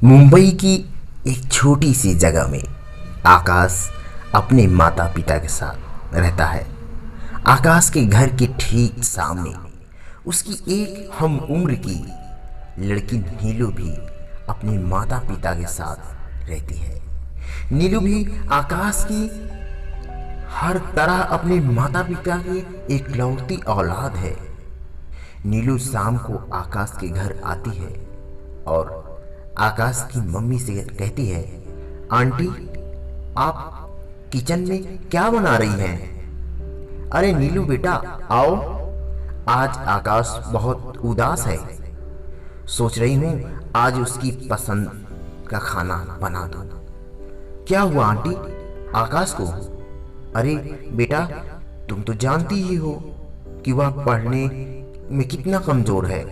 मुंबई की एक छोटी सी जगह में आकाश अपने माता पिता के साथ रहता है। आकाश के घर के ठीक सामने उसकी एक हम उम्र की लड़की नीलू भी अपने माता पिता के साथ रहती है। नीलू भी आकाश की हर तरह अपने माता पिता की इकलौती औलाद है। नीलू शाम को आकाश के घर आती है और आकाश की मम्मी से कहती है, आंटी आप किचन में क्या बना रही हैं? अरे नीलू बेटा आओ, आज आकाश बहुत उदास है, सोच रही हूँ आज उसकी पसंद का खाना बना दूँ। क्या हुआ आंटी आकाश को? अरे बेटा तुम तो जानती ही हो कि वह पढ़ने में कितना कमजोर है।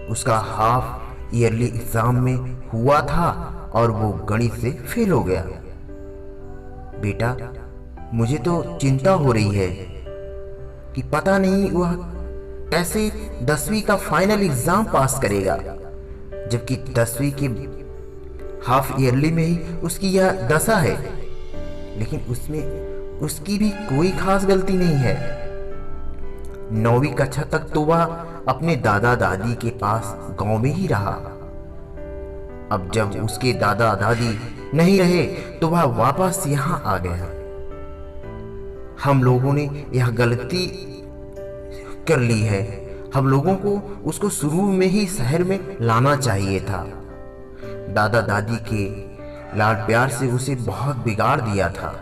उसका हाफ ईयरली एग्जाम में हुआ था और वो गणित से फेल हो गया। बेटा मुझे तो चिंता हो रही है कि पता नहीं वह कैसे 10वीं का फाइनल एग्जाम पास करेगा, जबकि 10वीं के हाफ ईयरली में ही उसकी यह दशा है। लेकिन उसमें उसकी भी कोई खास गलती नहीं है। 9वीं कक्षा तक तो वह अपने दादा दादी के पास गांव में ही रहा। अब जब उसके दादा दादी नहीं रहे तो वह वापस यहाँ आ गया। हम लोगों ने यह गलती कर ली है। हम लोगों को उसको शुरू में ही शहर में लाना चाहिए था। दादा दादी के लाड प्यार से उसे बहुत बिगाड़ दिया था।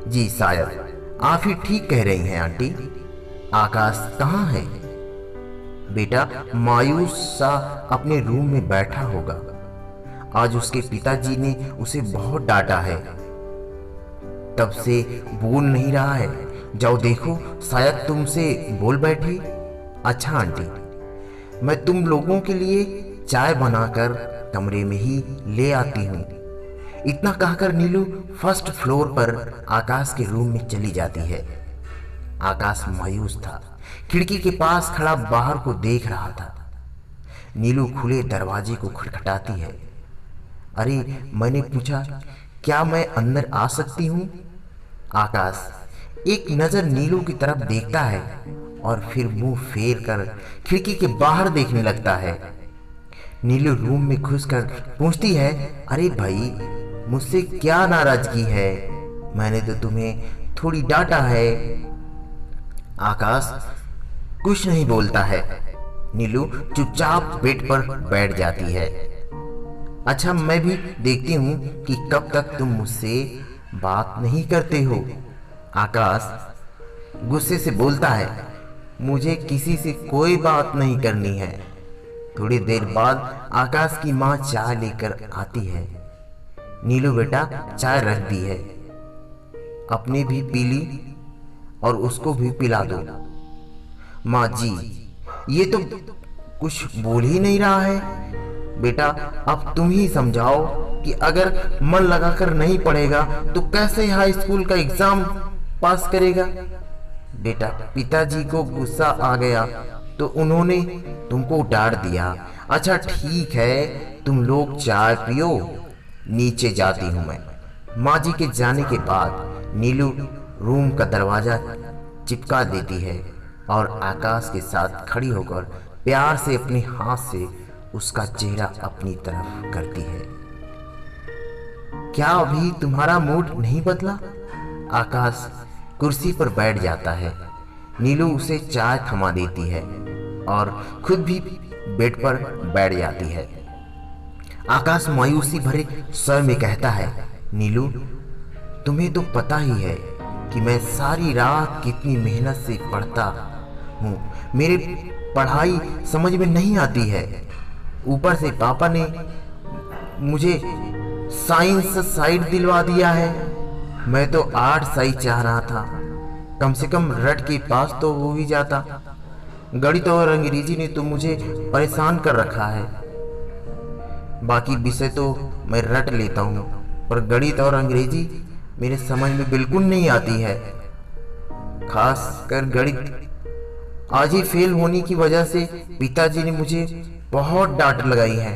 जी शायद आप ही ठीक कह रही हैं आंटी। आकाश कहाँ है? बेटा मायूस सा अपने रूम में बैठा होगा। आज उसके पिताजी ने उसे बहुत डांटा है, तब से बोल नहीं रहा है। जाओ देखो शायद तुमसे बोल बैठे। अच्छा आंटी मैं तुम लोगों के लिए चाय बनाकर कमरे में ही ले आती हूँ। इतना कहकर नीलू फर्स्ट फ्लोर पर आकाश के रूम में चली जाती है। आकाश मायूस था, खिड़की के पास खड़ा बाहर को देख रहा था। नीलू खुले दरवाजे को खटखटाती है। अरे मैंने पूछा क्या मैं अंदर आ सकती हूँ? आकाश एक नजर नीलू की तरफ देखता है और फिर मुंह फेर कर खिड़की के बाहर देखने लगता है। नीलू रूम में घुसकर पूछती है, अरे भाई मुझसे क्या नाराजगी है? मैंने तो तुम्हें थोड़ी डांटा है। आकाश कुछ नहीं बोलता है। नीलू चुपचाप बेड पर बैठ जाती है। अच्छा मैं भी देखती हूँ कि कब तक तुम मुझसे बात नहीं करते हो। आकाश गुस्से से बोलता है, मुझे किसी से कोई बात नहीं करनी है। थोड़ी देर बाद आकाश की माँ चाय लेकर आती है। नीलू बेटा चाय रख दी है, अपने भी पी ली और उसको भी पिला दो। माँ जी ये तो कुछ बोल ही नहीं रहा है। बेटा अब तुम ही समझाओ कि अगर मन लगाकर नहीं पढ़ेगा तो कैसे हाई स्कूल का एग्जाम पास करेगा? बेटा पिताजी को गुस्सा आ गया तो उन्होंने तुमको डांट दिया। अच्छा ठीक है तुम लोग चाय पियो, नीचे जाती हूँ मैं। माँ जी के जाने के बाद नीलू रूम का दरवाजा चिपका देती है और आकाश के साथ खड़ी होकर प्यार से अपने हाथ से उसका चेहरा अपनी तरफ करती है। क्या अभी तुम्हारा मूड नहीं बदला? आकाश कुर्सी पर बैठ जाता है। नीलू उसे चाय थमा देती है और खुद भी बेड पर बैठ जाती है। आकाश मायूसी भरे स्वर में कहता है, नीलू तुम्हें तो पता ही है कि मैं सारी रात कितनी मेहनत से पढ़ता हूँ। मेरे पढ़ाई समझ में नहीं आती है। ऊपर से पापा ने मुझे साइंस साइड दिलवा दिया है। मैं तो आर्ट साइड चाह रहा था, कम से कम रट के पास तो हो ही जाता। गणित और अंग्रेजी ने तो मुझे परेशान कर रखा है। बाकी विषय तो मैं रट लेता हूँ, पर गणित और अंग्रेजी मेरे समझ में बिल्कुल नहीं आती है। खास कर गणित। आज ही फेल होने की वजह से पिताजी ने मुझे बहुत डांट लगाई है।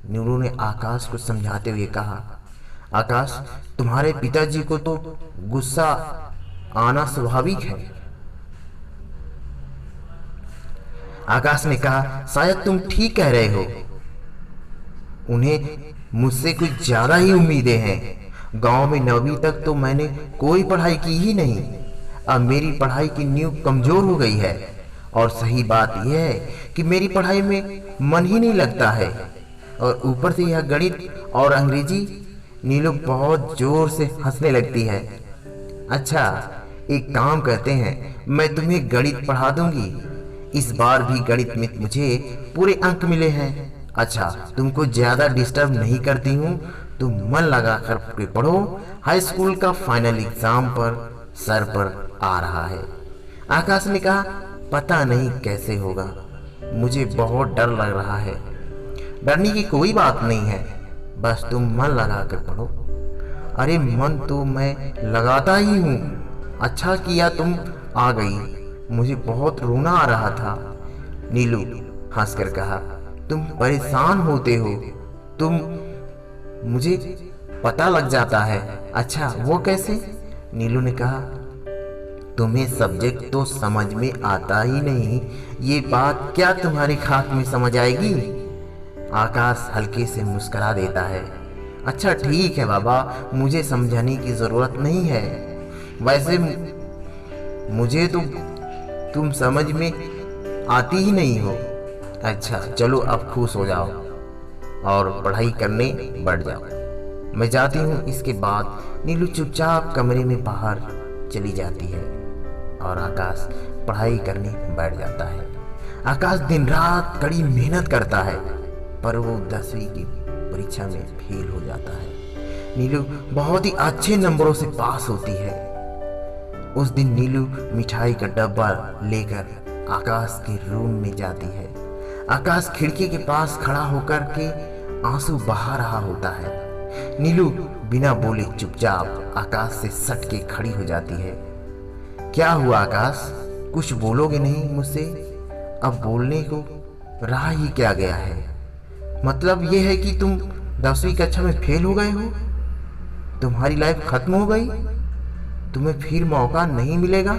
नीलू ने आकाश को समझाते हुए कहा, आकाश, तुम्हारे पिताजी को तो गुस्सा आना स्वाभाविक है। आकाश ने कहा, शायद तुम ठीक कह रहे हो, उन्हें मुझसे कुछ ज्यादा ही उम्मीदें हैं। गांव में 9वीं तक तो मैंने कोई पढ़ाई की ही नहीं। अब मेरी पढ़ाई की नींव कमजोर हो गई है और सही बात यह है कि मेरी पढ़ाई में मन ही नहीं लगता है। और ऊपर से यह गणित और अंग्रेजी। नीलू बहुत जोर से हंसने लगती है। अच्छा, एक काम करते हैं, मैं तुम्हें गणित पढ़ा दूंगी। इस बार भी गणित में मुझे पूरे अंक मिले हैं। अच्छा, तुमको ज्यादा डिस्टर्ब नहीं करती हूँ, तुम मन लगा कर पढ़ो। हाई स्कूल का फाइनल एग्जाम पर सर पर आ रहा है। आकाश ने कहा, पता नहीं कैसे होगा, मुझे बहुत डर लग रहा है। डरने की कोई बात नहीं है, बस तुम मन लगा कर पढ़ो। अरे मन तो मैं लगाता ही हूँ। अच्छा किया तुम आ गई, मुझे बहुत रोना आ रहा था। नीलू हंसकर कहा, तुम परेशान होते हो, तुम मुझे पता लग जाता है। अच्छा, वो कैसे? नीलू ने कहा, तुम्हें सब्जेक्ट तो समझ में आता ही नहीं, ये बात क्या तुम्हारे खाक में समझ आएगी? आकाश हल्के से मुस्कुरा देता है। अच्छा ठीक है बाबा, मुझे समझाने की जरूरत नहीं है। वैसे मुझे तो तुम समझ में आती ही नहीं हो। अच्छा चलो अब खुश हो जाओ और पढ़ाई करने बढ़ जाओ, मैं जाती हूँ। इसके बाद नीलू चुपचाप कमरे में बाहर चली जाती है और आकाश पढ़ाई करने बैठ जाता है। आकाश दिन रात कड़ी मेहनत करता है, पर वो 10वीं की परीक्षा में फेल हो जाता है। नीलू बहुत ही अच्छे नंबरों से पास होती है। उस दिन नीलू मिठाई का डब्बा लेकर आकाश के रूम में जाती है। आकाश खिड़की के पास खड़ा होकर के आंसू बहा रहा होता है। नीलू बिना बोले चुपचाप आकाश से सट के खड़ी हो जाती है। क्या हुआ आकाश, कुछ बोलोगे नहीं मुझसे? अब बोलने को रहा ही क्या गया है? मतलब यह है कि तुम 10वीं कक्षा में फेल हो गए हो, तुम्हारी लाइफ खत्म हो गई, तुम्हें फिर मौका नहीं मिलेगा।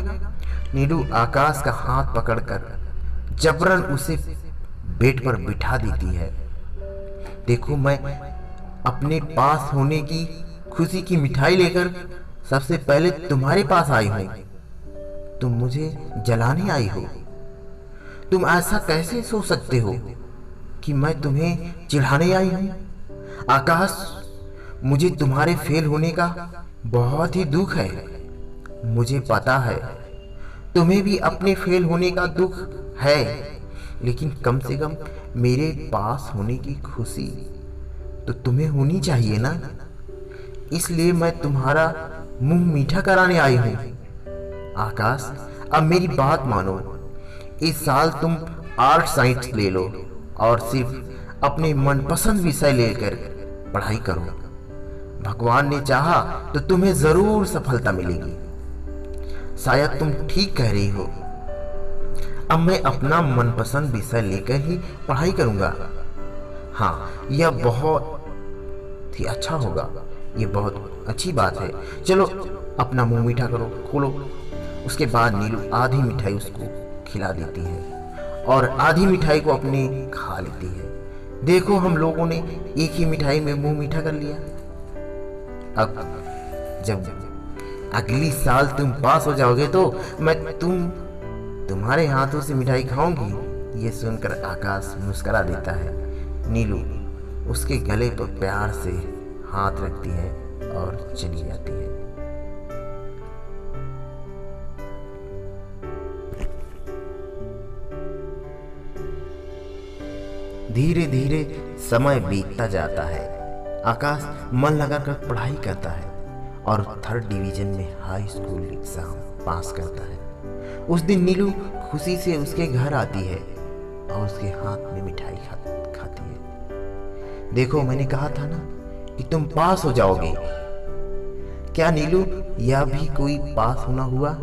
नीलू आकाश का हाथ पकड़कर जबरन उसे बेड पर बिठा देती है। देखो, मैं अपने पास होने की खुशी की मिठाई लेकर सबसे पहले तुम्हारे पास आई हूं, तुम मुझे जलाने आई हो। तुम ऐसा कैसे सोच सकते हो कि मैं तुम्हें चिढ़ाने आई हूं? आकाश, मुझे तुम्हारे फेल होने का बहुत ही दुख है। मुझे पता है तुम्हें भी अपने फेल होने का दुख है, लेकिन कम से कम मेरे पास होने की खुशी तो तुम्हें होनी चाहिए ना। इसलिए मैं तुम्हारा मुंह मीठा कराने आई हूं। आकाश, अब मेरी बात मानो, इस साल तुम आर्ट साइंस ले लो और सिर्फ अपने मनपसंद विषय लेकर पढ़ाई करो। भगवान ने चाहा तो तुम्हें जरूर सफलता मिलेगी। शायद तुम ठीक कह रही हो, अब मैं अपना मनपसंद विषय लेकर ही पढ़ाई करूंगा। हाँ, यह बहुत ही अच्छा होगा, यह बहुत अच्छी बात है। चलो अपना मुंह मीठा करो, खोलो। उसके बाद नीलू आधी मिठाई उसको खिला देती है और आधी मिठाई को अपने खा लेती है। देखो, हम लोगों ने एक ही मिठाई में मुंह मीठा कर लिया। अब जब अगली साल तुम पास हो जाओगे तो मैं तुम्हारे हाथों से मिठाई खाऊंगी। ये सुनकर आकाश मुस्कुरा देता है। नीलू उसके गले पर प्यार से हाथ रखती है और चली जाती है। धीरे धीरे समय बीतता जाता है। आकाश मन लगाकर पढ़ाई करता है और 3rd डिवीजन में हाई स्कूल एग्जाम पास करता है। उस दिन नीलू खुशी से उसके घर आती है और उसके हाथ में मिठाई खाती है। देखो, मैंने कहा था ना कि तुम पास हो जाओगे। क्या नीलू, यह भी कोई पास होना हुआ?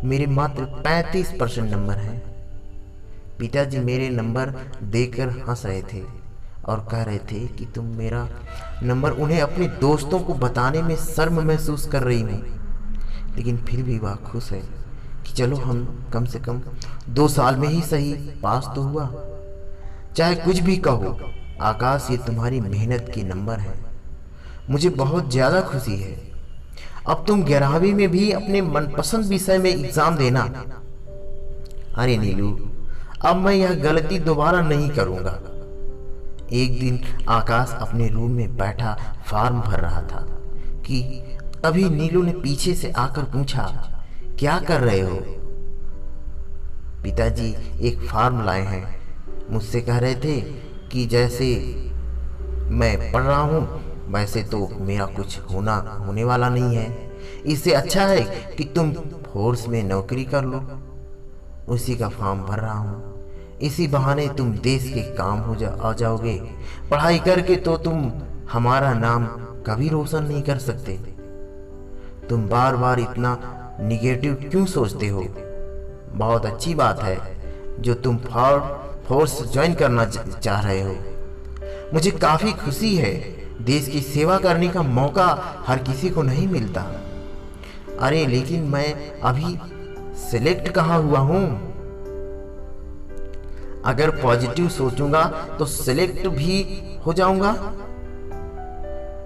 मेरे मात्र 35% नंबर हैं। पिताजी मेरे नंबर देखकर हंस रहे थे और कह रहे थे कि तुम मेरा नंबर उन्हें अपने दोस्तों को बताने में शर्म महसूस कर रही हूँ, लेकिन फिर भी वह खुश है कि चलो हम कम से कम 2 साल में ही सही पास तो हुआ। चाहे कुछ भी कहो आकाश, ये तुम्हारी मेहनत के नंबर हैं। मुझे बहुत ज़्यादा खुशी है। अब तुम 11वीं में भी अपने मनपसंद विषय में एग्ज़ाम देना। अरे नीलू, अब मैं यह गलती दोबारा नहीं करूँगा। एक दिन आकाश अपने रूम में बैठा फॉर्म भर रहा था कि तभी नीलू ने पीछे से आकर पूछा, क्या कर रहे हो? पिताजी एक फॉर्म लाए हैं, मुझसे कह रहे थे कि जैसे मैं पढ़ रहा हूँ वैसे तो मेरा कुछ होने वाला नहीं है, इससे अच्छा है कि तुम फोर्स में नौकरी कर लो। उसी का फॉर्म भर रहा हूँ, इसी बहाने तुम देश के काम आ जाओगे। पढ़ाई करके तो तुम हमारा नाम कभी रोशन नहीं कर सकते। तुम बार बार इतना निगेटिव क्यों सोचते हो? बहुत अच्छी बात है जो तुम फोर्स ज्वाइन करना चाह रहे हो। मुझे काफ़ी खुशी है। देश की सेवा करने का मौका हर किसी को नहीं मिलता। अरे लेकिन मैं अभी सिलेक्ट कहाँ हुआ हूँ? अगर पॉजिटिव सोचूंगा तो सिलेक्ट भी हो जाऊंगा।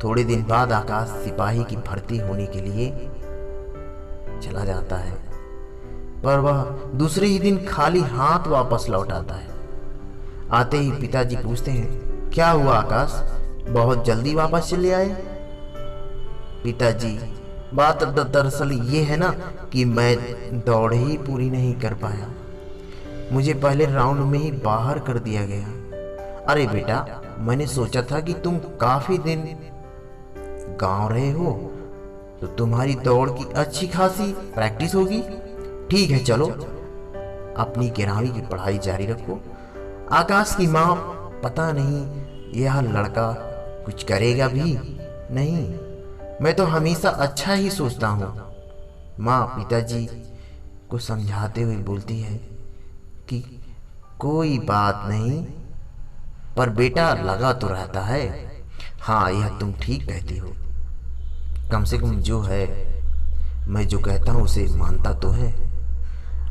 थोड़े दिन बाद आकाश सिपाही की भर्ती होने के लिए चला जाता है, पर वह दूसरे ही दिन खाली हाथ वापस लौट आता है। आते ही पिताजी पूछते हैं, क्या हुआ आकाश, बहुत जल्दी वापस चले आए? पिताजी, बात दरअसल ये है ना कि मैं दौड़ ही पूरी नहीं कर पाया। मुझे पहले राउंड में ही बाहर कर दिया गया। अरे बेटा, मैंने सोचा था कि तुम काफी दिन गांव रहे हो तो तुम्हारी दौड़ की अच्छी खासी प्रैक्टिस होगी। ठीक है, चलो अपनी 11वीं की पढ़ाई जारी रखो। आकाश की माँ, पता नहीं यह लड़का कुछ करेगा भी नहीं, मैं तो हमेशा अच्छा ही सोचता हूँ। माँ पिताजी को समझाते हुए बोलती है कि कोई बात नहीं, पर बेटा लगा तो रहता है। हाँ, यह तुम ठीक कहती हो। कम से कम जो है मैं जो कहता हूँ उसे मानता तो है।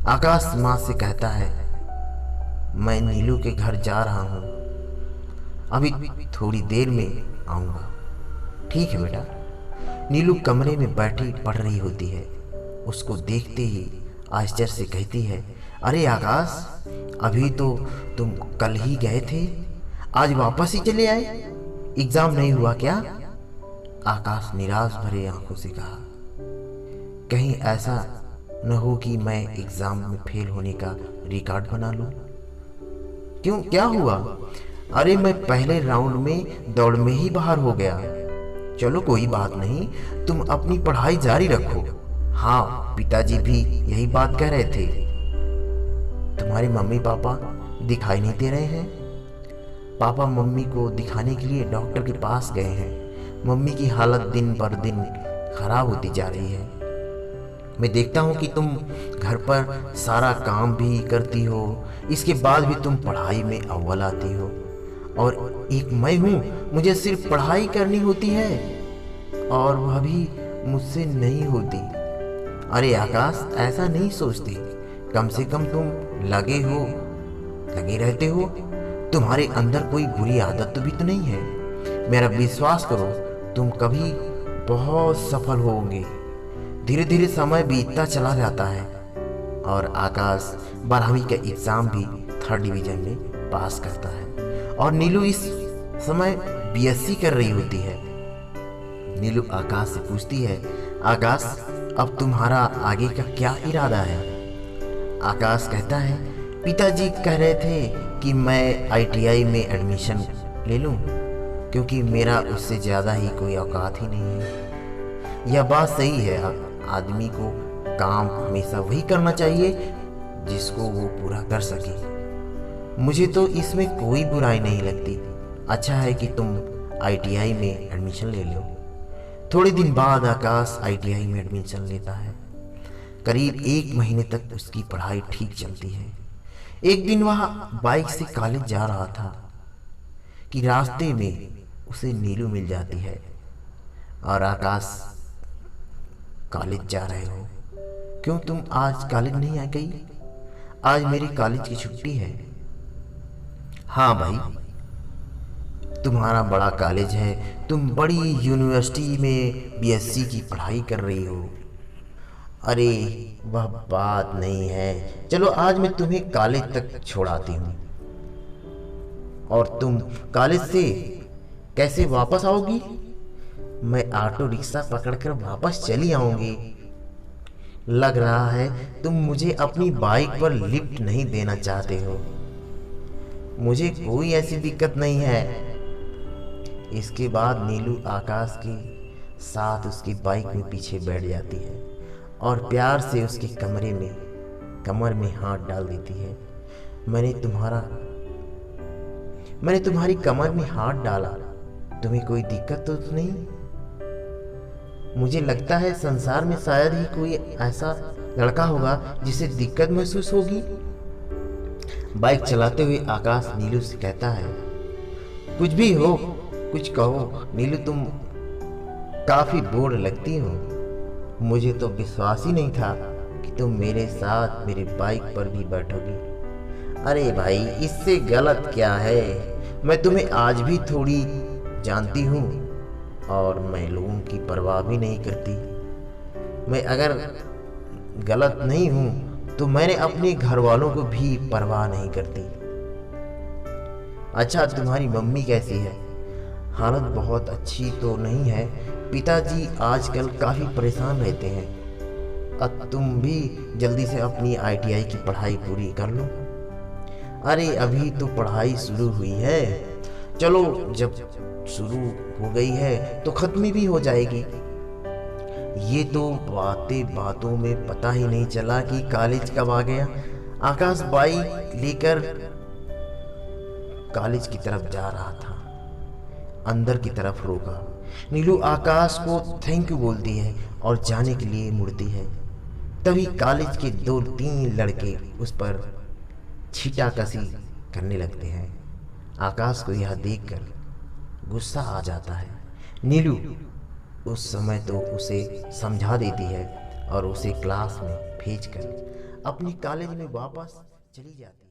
आकाश माँ से कहता है, मैं नीलू के घर जा रहा हूँ, अभी थोड़ी देर में आऊँगा। ठीक है बेटा। नीलू कमरे में बैठी पढ़ रही होती है। उसको देखते ही आश्चर्य से कहती है, अरे आकाश, अभी तो तुम कल ही गए थे, आज वापस ही चले आए? एग्जाम नहीं हुआ क्या? आकाश निराश भरे आंखों से कहा, कहीं ऐसा न हो कि मैं एग्जाम में फेल होने का रिकॉर्ड बना लूं। क्यों, क्या हुआ? अरे मैं पहले राउंड में दौड़ में ही बाहर हो गया। चलो कोई बात नहीं, तुम अपनी पढ़ाई जारी रखो। हाँ, पिताजी भी यही बात कह रहे थे। तुम्हारे मम्मी पापा दिखाई नहीं दे रहे हैं? पापा मम्मी को दिखाने के लिए डॉक्टर के पास गए हैं। मम्मी की हालत दिन पर दिन खराब होती जा रही है। मैं देखता हूँ कि तुम घर पर सारा काम भी करती हो, इसके बाद भी तुम पढ़ाई में अव्वल आती हो, और एक मैं हूँ, मुझे सिर्फ पढ़ाई करनी होती है और वह भी मुझसे नहीं होती। अरे आकाश, ऐसा नहीं सोचती। कम से कम तुम लगे रहते हो। तुम्हारे अंदर कोई बुरी आदत तो भी तो नहीं है। मेरा विश्वास करो, तुम कभी बहुत सफल होंगे। धीरे धीरे समय बीतता चला जाता है और आकाश 12वीं का एग्ज़ाम भी 3rd डिवीज़न में पास करता है और नीलू इस समय बीएससी कर रही होती है। नीलू आकाश से पूछती है, आकाश, अब तुम्हारा आगे का क्या इरादा है? आकाश कहता है, पिताजी कह रहे थे कि मैं आईटीआई में एडमिशन ले लूं, क्योंकि मेरा उससे ज़्यादा ही कोई औकात ही नहीं है। यह बात सही है, आदमी को काम हमेशा वही करना चाहिए जिसको वो पूरा कर सके। मुझे तो इसमें कोई बुराई नहीं लगती। अच्छा है कि तुम आईटीआई में एडमिशन ले लो। थोड़े दिन बाद आकाश आईटीआई में एडमिशन लेता है। करीब 1 महीने तक उसकी पढ़ाई ठीक चलती है। एक दिन वह बाइक से कॉलेज जा रहा था कि रास्ते में उसे नीलू मिल जाती है। और आकाश, कॉलेज जा रहे हो? क्यों तुम आज कॉलेज नहीं आ गई? आज मेरी कॉलेज की छुट्टी है। हाँ भाई, तुम्हारा बड़ा कॉलेज है, तुम बड़ी यूनिवर्सिटी में बीएससी की पढ़ाई कर रही हो। अरे वह बात नहीं है, चलो आज मैं तुम्हें कॉलेज तक छोड़ाती हूँ। और तुम कॉलेज से कैसे वापस आओगी? मैं ऑटो रिक्शा पकड़कर वापस चली आऊंगी। लग रहा है तुम मुझे अपनी बाइक पर लिफ्ट नहीं देना चाहते हो। मुझे कोई ऐसी दिक्कत नहीं है। इसके बाद नीलू आकाश के साथ उसकी बाइक में पीछे बैठ जाती है और प्यार से उसके कमर में हाथ डाल देती है। मैंने तुम्हारी कमर में हाथ डाला, तुम्हें कोई दिक्कत तो नहीं? मुझे लगता है संसार में शायद ही कोई ऐसा लड़का होगा जिसे दिक्कत महसूस होगी। बाइक चलाते हुए आकाश नीलू से कहता है, कुछ भी हो, कुछ कहो नीलू, तुम काफी बोर लगती हो। मुझे तो विश्वास ही नहीं था कि तुम मेरे साथ मेरी बाइक पर भी बैठोगी। अरे भाई, इससे गलत क्या है? मैं तुम्हें आज भी थोड़ी जानती हूँ और मैं लोगों की परवाह भी नहीं करती। मैं अगर गलत नहीं हूँ तो मैंने अपने घर वालों को भी परवाह नहीं करती। अच्छा, तुम्हारी मम्मी कैसी है? हालत बहुत अच्छी तो नहीं है, पिताजी आजकल काफ़ी परेशान रहते हैं। अब तुम भी जल्दी से अपनी आईटीआई की पढ़ाई पूरी कर लो। अरे अभी तो पढ़ाई शुरू हुई है, चलो जब शुरू हो गई है तो खत्म भी हो जाएगी। ये तो बातों में पता ही नहीं चला कि कॉलेज कब आ गया। आकाश बाइक लेकर कॉलेज की तरफ जा रहा था। अंदर की तरफ रोका। नीलू आकाश को थैंक यू बोलती है और जाने के लिए मुड़ती है। तभी कॉलेज के 2-3 लड़के उस पर छींटाकशी करने लगते हैं। आकाश को यह देखकर गुस्सा आ जाता है। नीलू उस समय तो उसे समझा देती है और उसे क्लास में भेजकर अपनी कॉलेज में वापस चली जाती है।